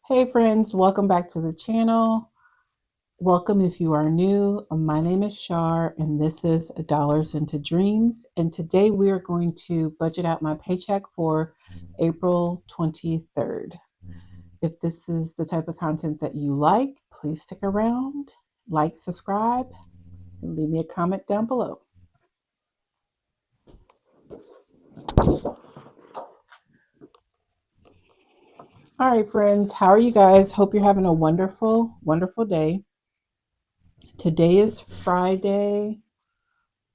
Hey friends, welcome back to the channel. Welcome if you are new. My name is Shar and this is Dollars into Dreams. And today we are going to budget out my paycheck for April 23rd. If this is the type of content that you like, please stick around, like, subscribe, and leave me a comment down below. All right, friends, how are you guys? Hope you're having a wonderful, wonderful day. Today is Friday.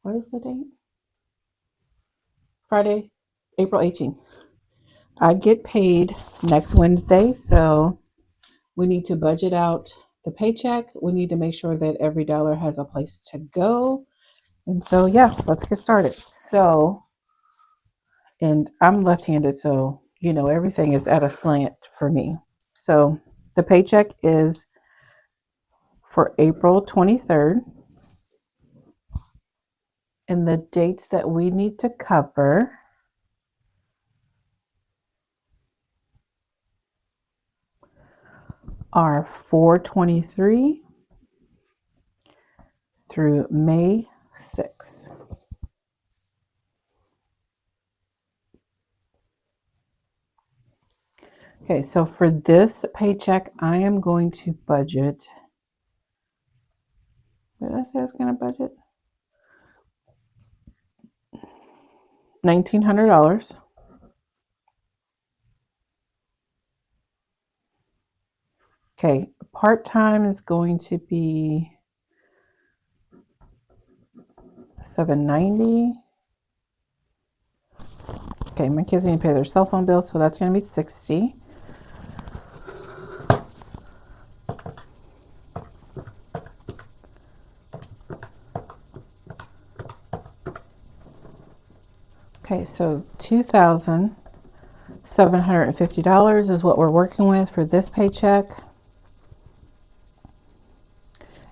What is the date? Friday, April 18th. I get paid next Wednesday, so we need to budget out the paycheck. We need to make sure that every dollar has a place to go. And so, yeah, let's get started. And I'm left-handed, so, everything is at a slant for me. So the paycheck is for April 23rd. And the dates that we need to cover are 4/23 through May 6th. Okay, so for this paycheck, I am going to budget. What did I say I was going to budget? $1,900. Okay, part-time is going to be $790. Okay, my kids need to pay their cell phone bill, so that's going to be $60. Okay, so $2,750 is what we're working with for this paycheck.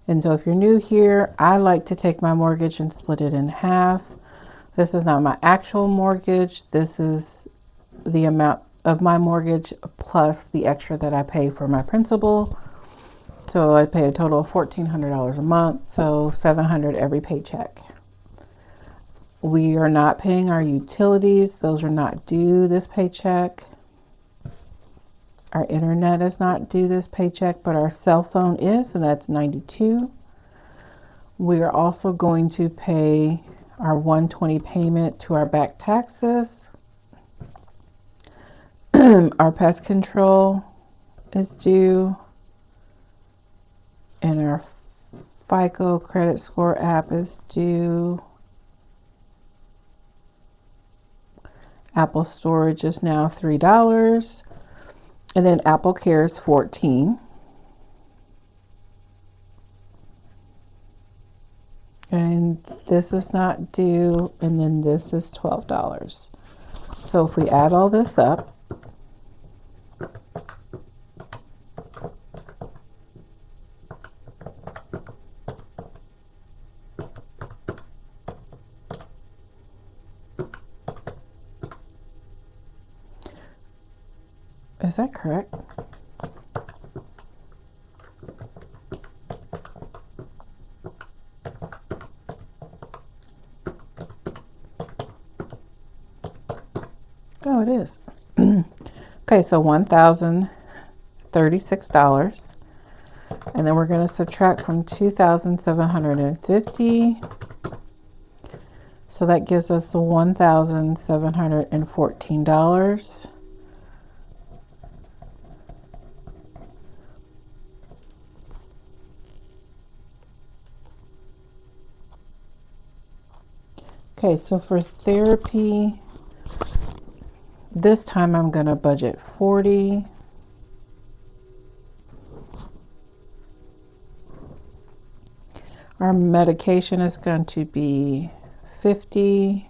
And so if you're new here, I like to take my mortgage and split it in half. This is not my actual mortgage. This is the amount of my mortgage plus the extra that I pay for my principal. So I pay a total of $1,400 a month, so $700 every paycheck. We are not paying our utilities. Those are not due this paycheck. Our internet is not due this paycheck, but our cell phone is, and that's $92. We are also going to pay our $120 payment to our back taxes. Our pest control is due, and our FICO credit score app is due. Apple storage is now $3, and then Apple Care is $14. And this is not due, and then this is $12. So if we add all this up, is that correct? Oh, it is. Okay, so $1,036. And then we're going to subtract from 2,750. So that gives us $1,714. Okay, so for therapy, this time I'm going to budget $40. Our medication is going to be $50.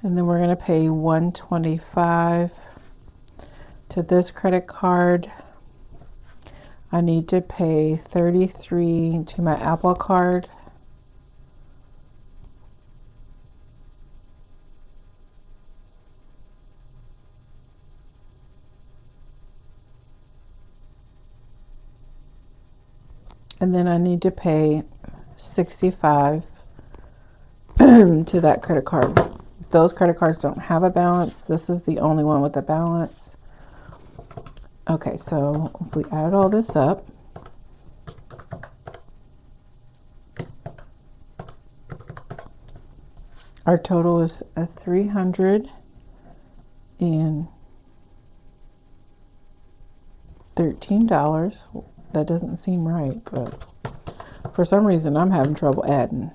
And then we're going to pay $125 to this credit card. I need to pay $33 to my Apple card. And then I need to pay $65 to that credit card. Those credit cards don't have a balance. This is the only one with a balance. Okay, so if we add all this up, our total is $313. That doesn't seem right, but for some reason I'm having trouble adding.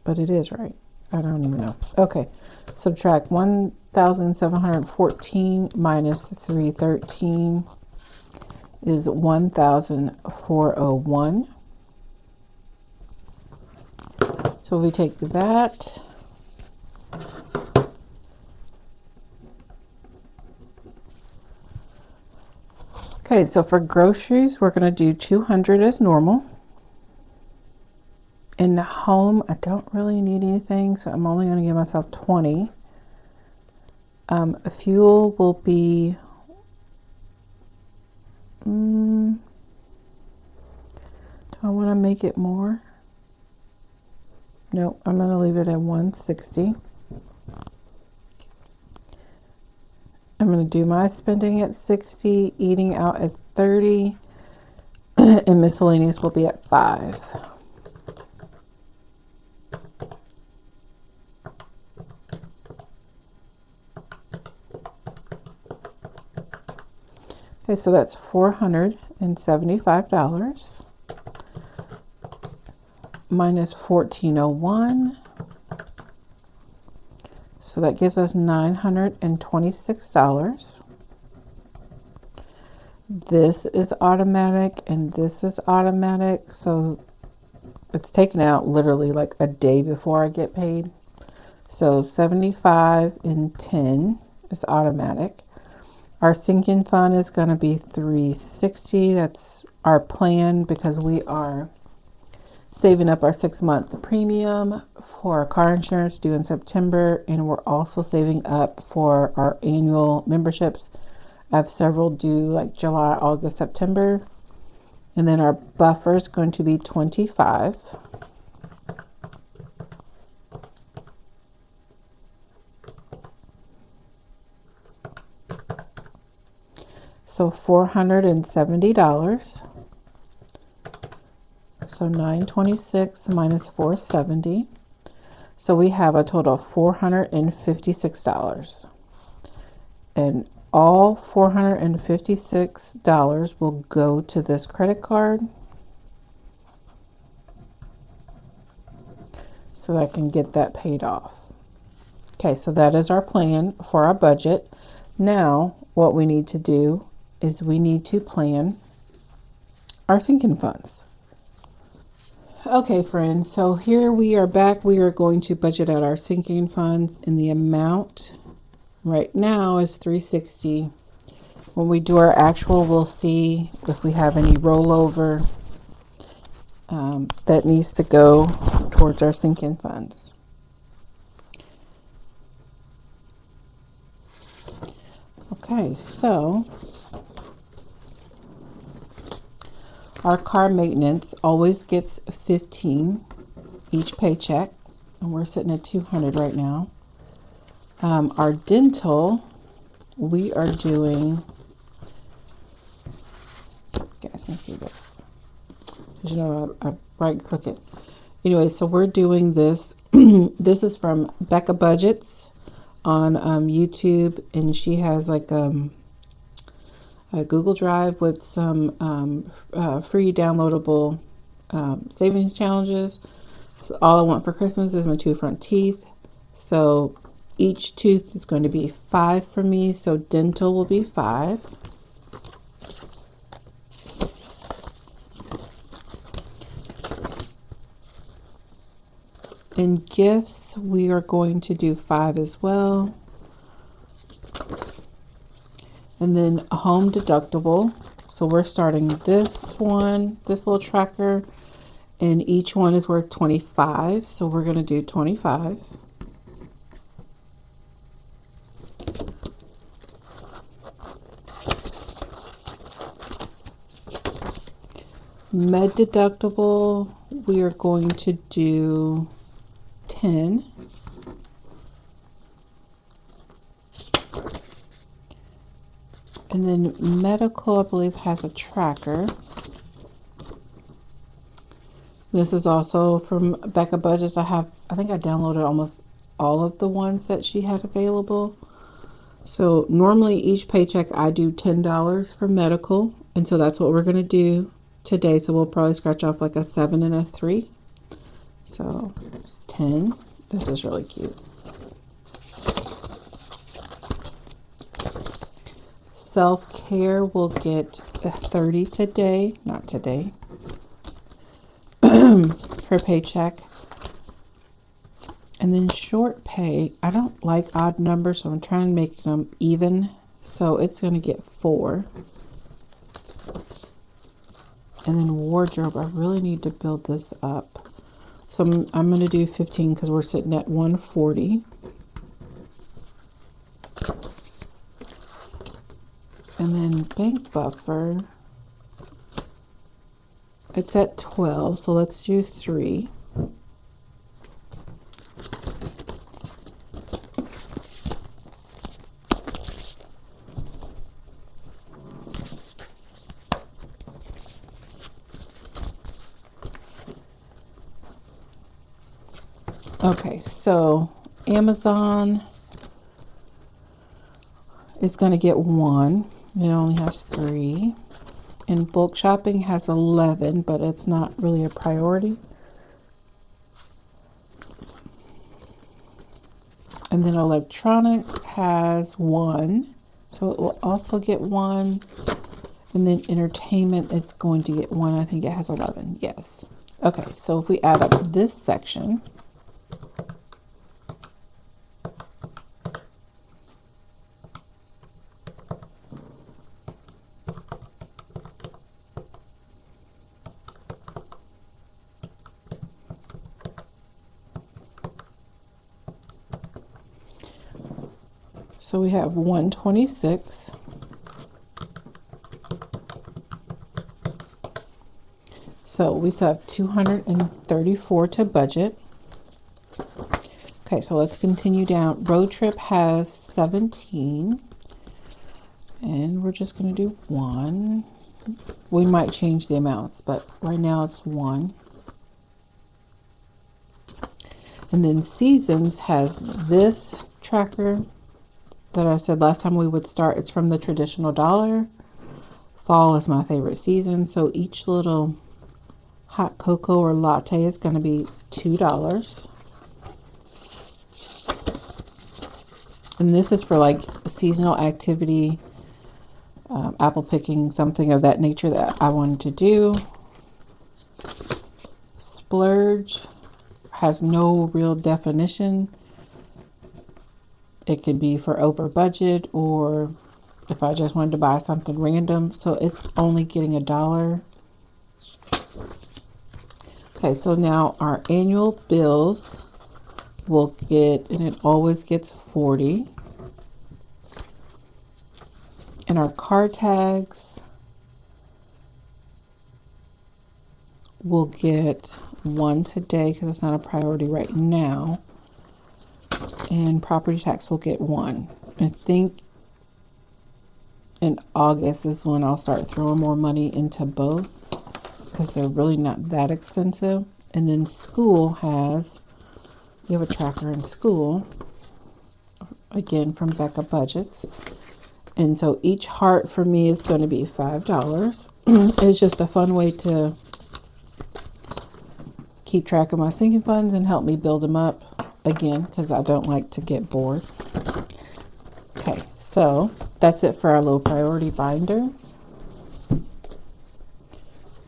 But it is right. I don't even know. Okay, subtract 1,714 minus 313 is 1,401. So we take that. Okay, so for groceries, we're going to do 200 as normal. In the home, I don't really need anything, so I'm only going to give myself 20. Fuel will be do I want to make it more? No, I'm going to leave it at 160. I'm going to do my spending at 60, eating out as 30, and miscellaneous will be at 5. Okay, so that's $475 minus 1,401. So that gives us $926. This is automatic and this is automatic. So it's taken out literally like a day before I get paid. So 75 and 10 is automatic. Our sinking fund is going to be 360. That's our plan because we are saving up our 6-month premium for our car insurance due in September, and we're also saving up for our annual memberships. I have several due like July, August, September, and then our buffer is going to be 25. So $470. So 926 minus 470. So we have a total of $456. And all $456 will go to this credit card so that I can get that paid off. Okay, so that is our plan for our budget. Now, what we need to do is we need to plan our sinking funds. Okay, friends, so here we are back. We are going to budget out our sinking funds, and the amount right now is $360. When we do our actual, we'll see if we have any rollover that needs to go towards our sinking funds. Okay, so our car maintenance always gets 15 each paycheck, and we're sitting at 200 right now. Our dental, we are doing, you guys can see this, because you know I write crooked. Anyway, so we're doing this. This is from Becca Budgets on YouTube, and she has like a Google Drive with some free downloadable savings challenges. So all I want for Christmas is my 2 front teeth. So each tooth is going to be 5 for me. So dental will be 5. In gifts, we are going to do 5 as well. And then a home deductible. So we're starting this one, this little tracker, and each one is worth 25. So we're going to do 25. Med deductible, we are going to do 10. And then medical, I believe, has a tracker. This is also from Becca Budgets. I think I downloaded almost all of the ones that she had available. So normally each paycheck I do $10 for medical. And so that's what we're going to do today. So we'll probably scratch off like a 7 and a 3. So 10. This is really cute. Self-care will get a 30 today. Not today. Her paycheck. And then short pay, I don't like odd numbers, so I'm trying to make them even. So it's going to get 4. And then wardrobe, I really need to build this up. So I'm going to do 15 because we're sitting at 140. And then bank buffer, it's at 12, so let's do 3. Okay, so Amazon is going to get 1. It only has 3. And bulk shopping has 11, but it's not really a priority. And then electronics has 1, so it will also get 1. And then entertainment, it's going to get 1. I think it has 11. Yes. Okay, so if we add up this section, so we have 126. So we still have 234 to budget. Okay, so let's continue down. Road trip has 17. And we're just going to do 1. We might change the amounts, but right now it's 1. And then seasons has this tracker that I said last time we would start. It's from the traditional dollar. Fall is my favorite season, so each little hot cocoa or latte is going to be $2. And this is for like seasonal activity, apple picking, something of that nature that I wanted to do. Splurge has no real definition. It could be for over budget or if I just wanted to buy something random. So it's only getting $1. Okay, so now our annual bills will get, and it always gets 40. And our car tags will get 1 today because it's not a priority right now. And property tax will get 1. I think in August is when I'll start throwing more money into both because they're really not that expensive. And then school has, you have a tracker in school, again from Becca Budgets. And so each heart for me is going to be $5. It's just a fun way to keep track of my sinking funds and help me build them up. Again, because I don't like to get bored. Okay, so that's it for our low priority binder.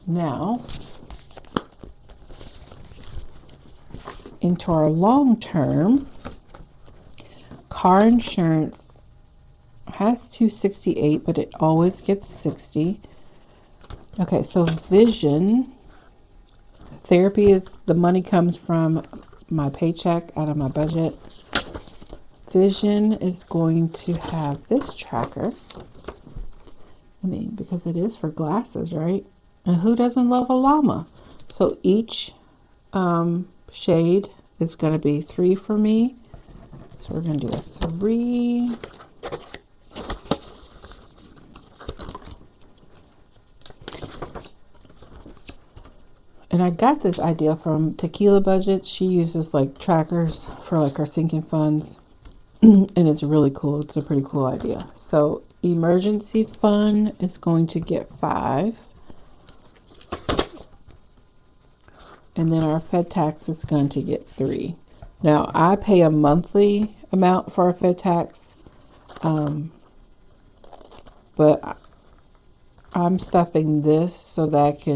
Now, into our long term, car insurance has 268, but it always gets 60. Okay, so vision therapy is the money comes from my paycheck out of my budget. Vision is going to have this tracker. I mean, because it is for glasses, right? And who doesn't love a llama? So each shade is going to be 3 for me. So we're going to do a 3. And I got this idea from Tequila Budget. She uses like trackers for like her sinking funds. And it's really cool. It's a pretty cool idea. So emergency fund is going to get 5. And then our Fed tax is going to get 3. Now I pay a monthly amount for our Fed tax. But I'm stuffing this so that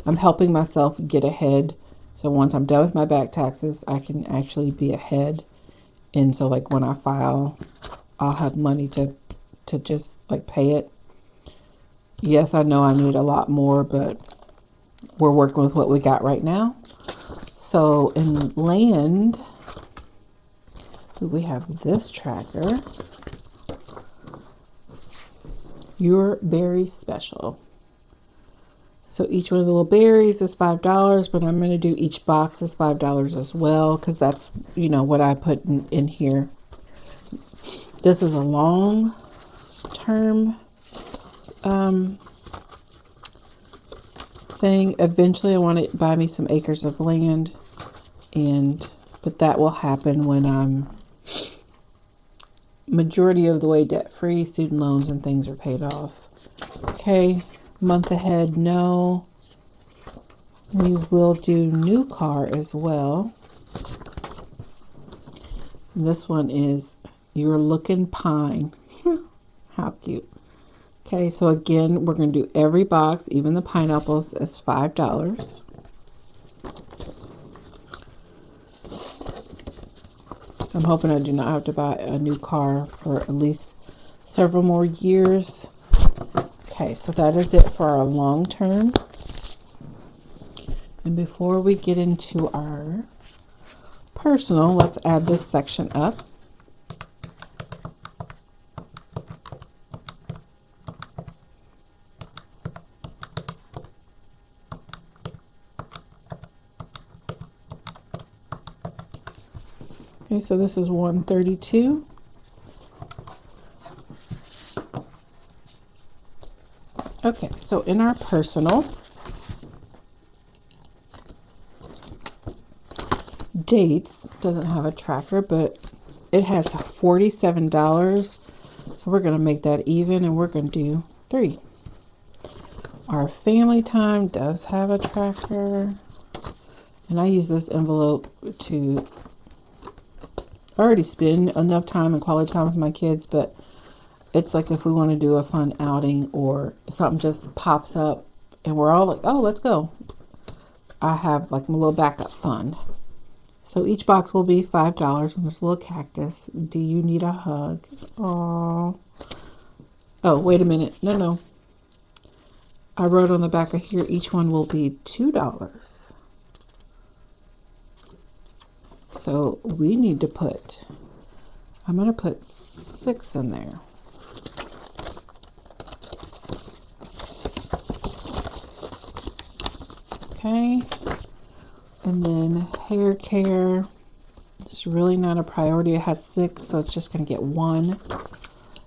I'm helping myself get ahead. So once I'm done with my back taxes, I can actually be ahead. And so like when I file, I'll have money to just like pay it. Yes, I know I need a lot more, but we're working with what we got right now. So in land, we have this tracker. You're very special. So each one of the little berries is $5, but I'm going to do each box is $5 as well, because that's, what I put in here. This is a long term thing. Eventually I want to buy me some acres of land, but that will happen when I'm majority of the way debt free, student loans and things are paid off. Okay, month ahead, no. We will do new car as well. This one is You're Looking Pine. How cute. Okay, so again, we're going to do every box, even the pineapples, as $5. I'm hoping I do not have to buy a new car for at least several more years. Okay, so that is it for our long term. And before we get into our personal, let's add this section up. Okay, so this is 132. Okay, so in our personal, dates doesn't have a tracker, but it has $47. So we're going to make that even, and we're going to do 3. Our family time does have a tracker, and I use this envelope to already spend enough time and quality time with my kids, but it's like if we want to do a fun outing or something just pops up and we're all like, oh, let's go. I have like a little backup fund. So each box will be $5, and there's a little cactus. Do you need a hug? Oh, wait a minute. No. I wrote on the back of here, each one will be $2. So we need to I'm going to put 6 in there. Okay. And then hair care. It's really not a priority. It has 6, so it's just going to get 1.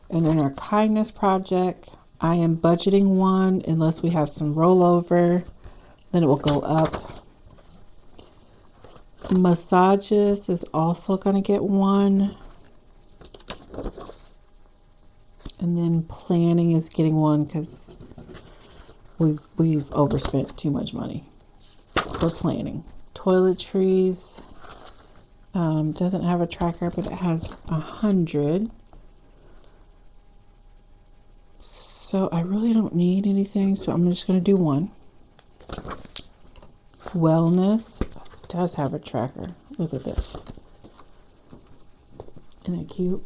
And then our kindness project, I am budgeting 1 unless we have some rollover. Then it will go up. Massages is also going to get 1. And then planning is getting 1 because we've overspent too much money for planning. Toiletries doesn't have a tracker, but it has 100. So I really don't need anything, so I'm just going to do 1. Wellness does have a tracker. Look at this. Isn't that cute?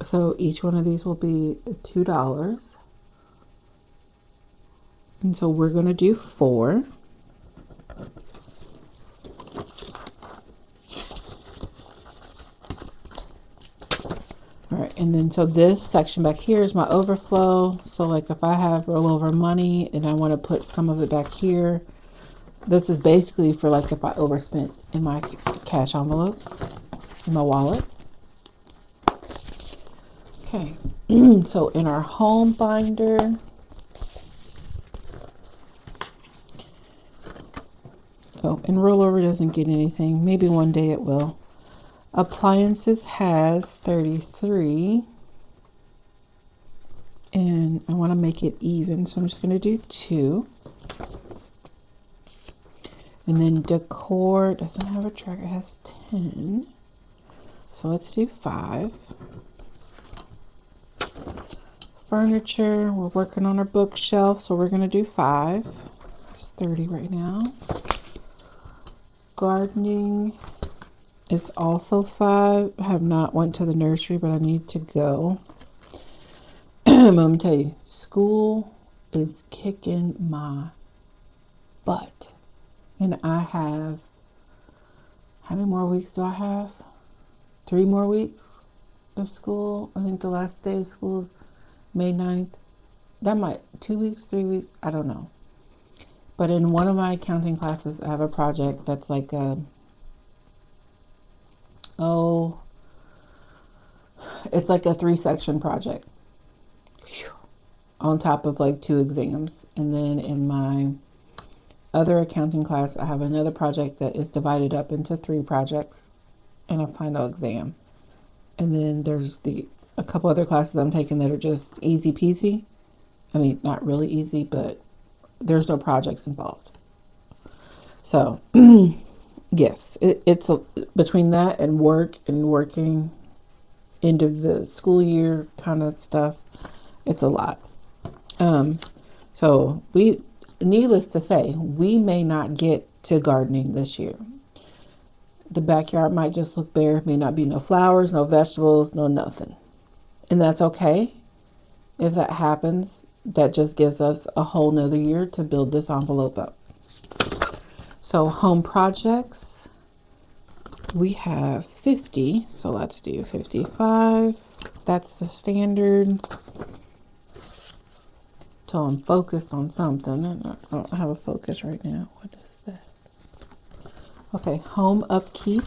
So each one of these will be $2. And so we're going to do 4. All right, And then so this section back here is my overflow. So like if I have rollover money and I want to put some of it back here, this is basically for like if I overspent in my cash envelopes, in my wallet. Okay, so in our home binder, oh, and rollover doesn't get anything. Maybe one day it will. Appliances has 33. And I want to make it even, so I'm just going to do 2. And then decor doesn't have a track, it has 10. So let's do 5. Furniture, we're working on our bookshelf, so we're going to do 5. It's 30 right now. Gardening is also 5. I have not went to the nursery, but I need to go. I'm going to tell you, school is kicking my butt. And I have, how many more weeks do I have? 3 more weeks of school. I think the last day of school is May 9th. That might, 2 weeks, 3 weeks, I don't know. But in one of my accounting classes, I have a project that's like it's like a 3-section project. Whew. On top of like 2 exams. And then in my other accounting class, I have another project that is divided up into 3 projects and a final exam. And then there's a couple other classes I'm taking that are just easy peasy. I mean, not really easy, but there's no projects involved. So, yes, it's between that and work and working end of the school year kind of stuff, it's a lot. So needless to say, we may not get to gardening this year. The backyard might just look bare, may not be no flowers, no vegetables, no nothing. And that's okay. If that happens, that just gives us a whole nother year to build this envelope up. So home projects, we have 50. So let's do 55. That's the standard. So I'm focused on something. I don't have a focus right now. What is that? Okay, home upkeep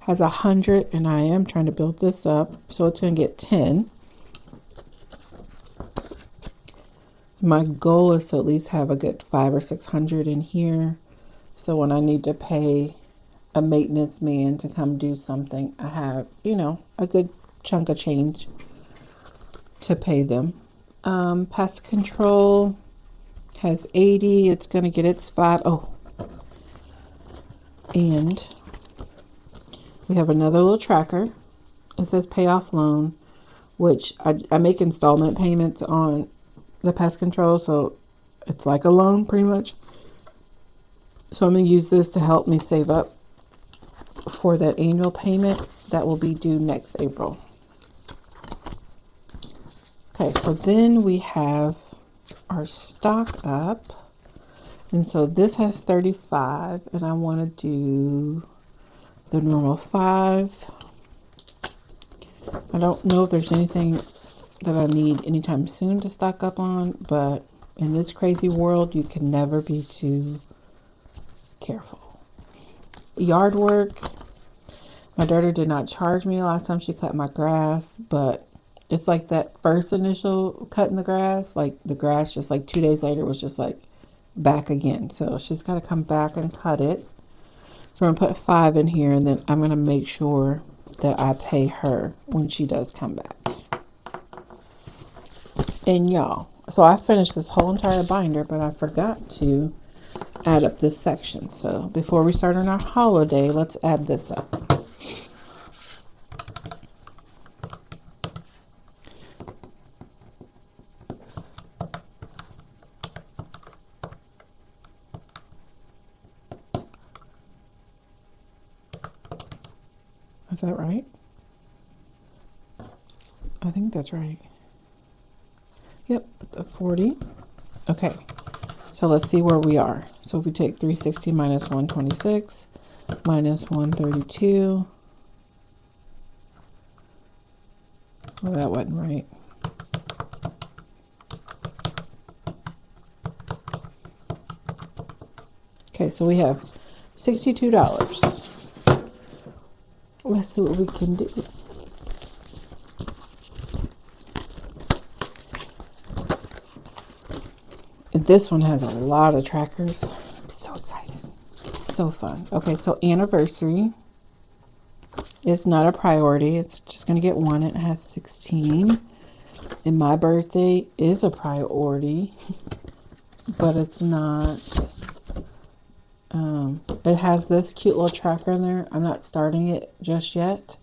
has 100, and I am trying to build this up. So it's going to get 10. My goal is to at least have a good 500 or 600 in here. So when I need to pay a maintenance man to come do something, I have, a good chunk of change to pay them. Pest control has 80. It's going to get its 5. Oh, and we have another little tracker. It says pay off loan, which I make installment payments on the pest control. So it's like a loan pretty much. So I'm going to use this to help me save up for that annual payment that will be due next April. Okay, so then we have our stock up. And so this has 35, and I want to do the normal 5. I don't know if there's anything that I need anytime soon to stock up on, but in this crazy world, you can never be too careful. Yard work. My daughter did not charge me last time she cut my grass, but it's like that first initial cutting the grass, like the grass just like 2 days later was just like back again. So she's got to come back and cut it. So I'm going to put 5 in here, and then I'm going to make sure that I pay her when she does come back. And y'all, so I finished this whole entire binder, but I forgot to add up this section. So before we start on our holiday, let's add this up. Is that right? I think that's right. Yep, 40. Okay, so let's see where we are. So if we take 360 minus 126 minus 132, Well, that wasn't right. Okay, so we have $62. Let's see what we can do. And this one has a lot of trackers. I'm so excited. It's so fun. Okay, so anniversary is not a priority. It's just going to get one. It has 16. And my birthday is a priority, but it's not. It has this cute little tracker in there. I'm not starting it just yet.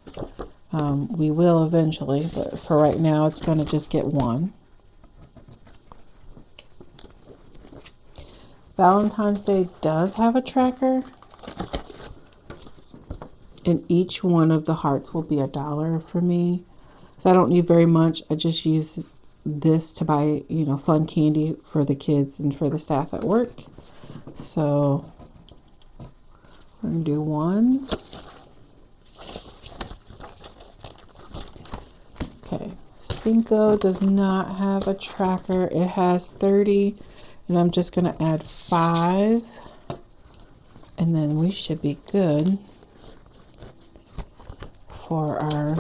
We will eventually, but for right now, it's going to just get one. Valentine's Day does have a tracker, and each one of the hearts will be $1 for me. So I don't need very much. I just use this to buy, fun candy for the kids and for the staff at work. So I'm going to do one. Okay. Cinco does not have a tracker. It has 30, and I'm just going to add 5. And then we should be good for our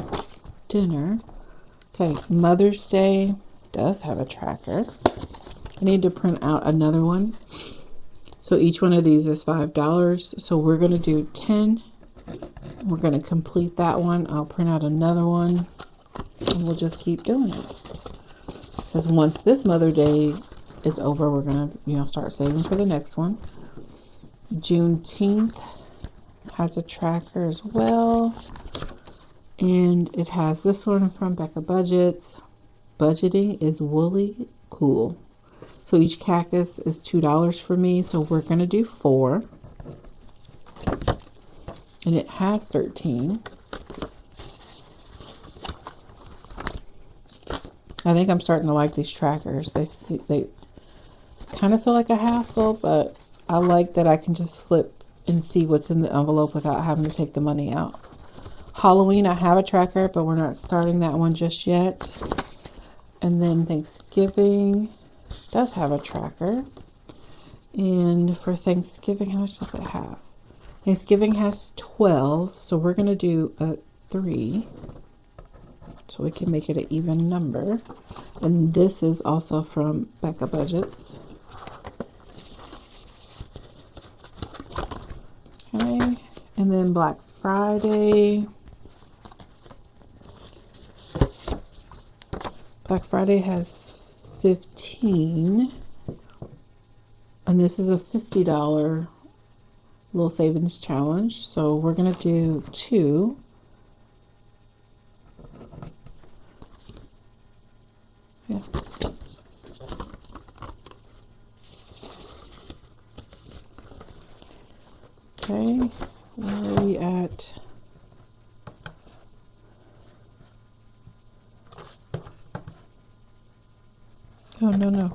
dinner. Okay, Mother's Day does have a tracker. I need to print out another one. So each one of these is $5. So we're going to do 10. We're going to complete that one. I'll print out another one, and we'll just keep doing it. Because once this Mother's Day is over, we're going to, start saving for the next one. Juneteenth has a tracker as well. And it has this one from Becca Budgets. Budgeting is woolly cool. So each cactus is $2 for me. So we're going to do 4. And it has 13. I think I'm starting to like these trackers. They kind of feel like a hassle, but I like that I can just flip and see what's in the envelope without having to take the money out. Halloween, I have a tracker, but we're not starting that one just yet. And then Thanksgiving does have a tracker. And for Thanksgiving, how much does it have? Thanksgiving has 12, so we're going to do a 3. So we can make it an even number. And this is also from Becca Budgets. Okay, and then Black Friday. Black Friday has 15, and this is a $50 little savings challenge. So we're going to do 2. Yeah. Okay, where are we at? Oh, no.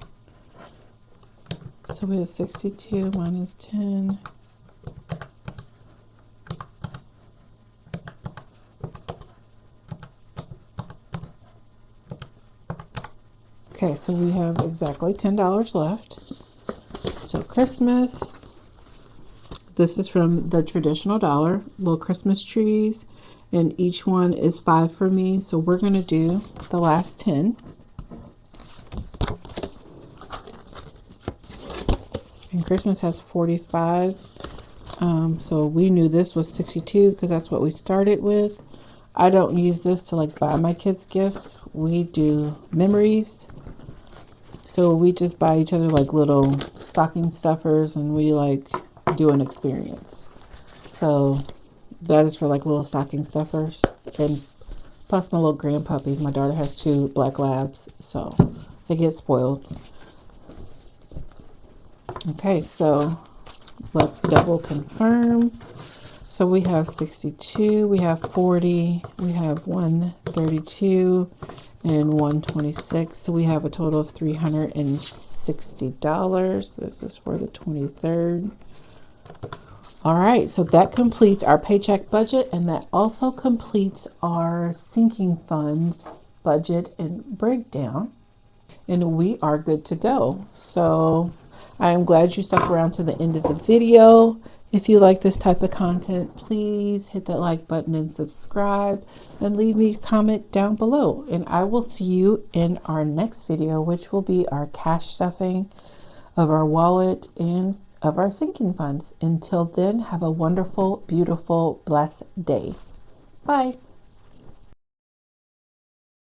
So we have 62 minus 10. Okay, so we have exactly $10 left. So Christmas, this is from the traditional dollar, little Christmas trees, and each one is 5 for me. So we're going to do the last 10. And Christmas has 45. So we knew this was 62 because that's what we started with. I don't use this to buy my kids gifts. We do memories. So we just buy each other little stocking stuffers, and we do an experience. So that is for little stocking stuffers. And plus my little grandpuppies. My daughter has 2 black labs, so they get spoiled. Okay, so let's double confirm. So we have 62, we have 40, we have 132, and 126. So we have a total of $360. This is for the 23rd. All right, so that completes our paycheck budget, and that also completes our sinking funds budget and breakdown, and we are good to go. So I am glad you stuck around to the end of the video. If you like this type of content, please hit that like button and subscribe, and leave me a comment down below. And I will see you in our next video, which will be our cash stuffing of our wallet and of our sinking funds. Until then, have a wonderful, beautiful, blessed day. Bye.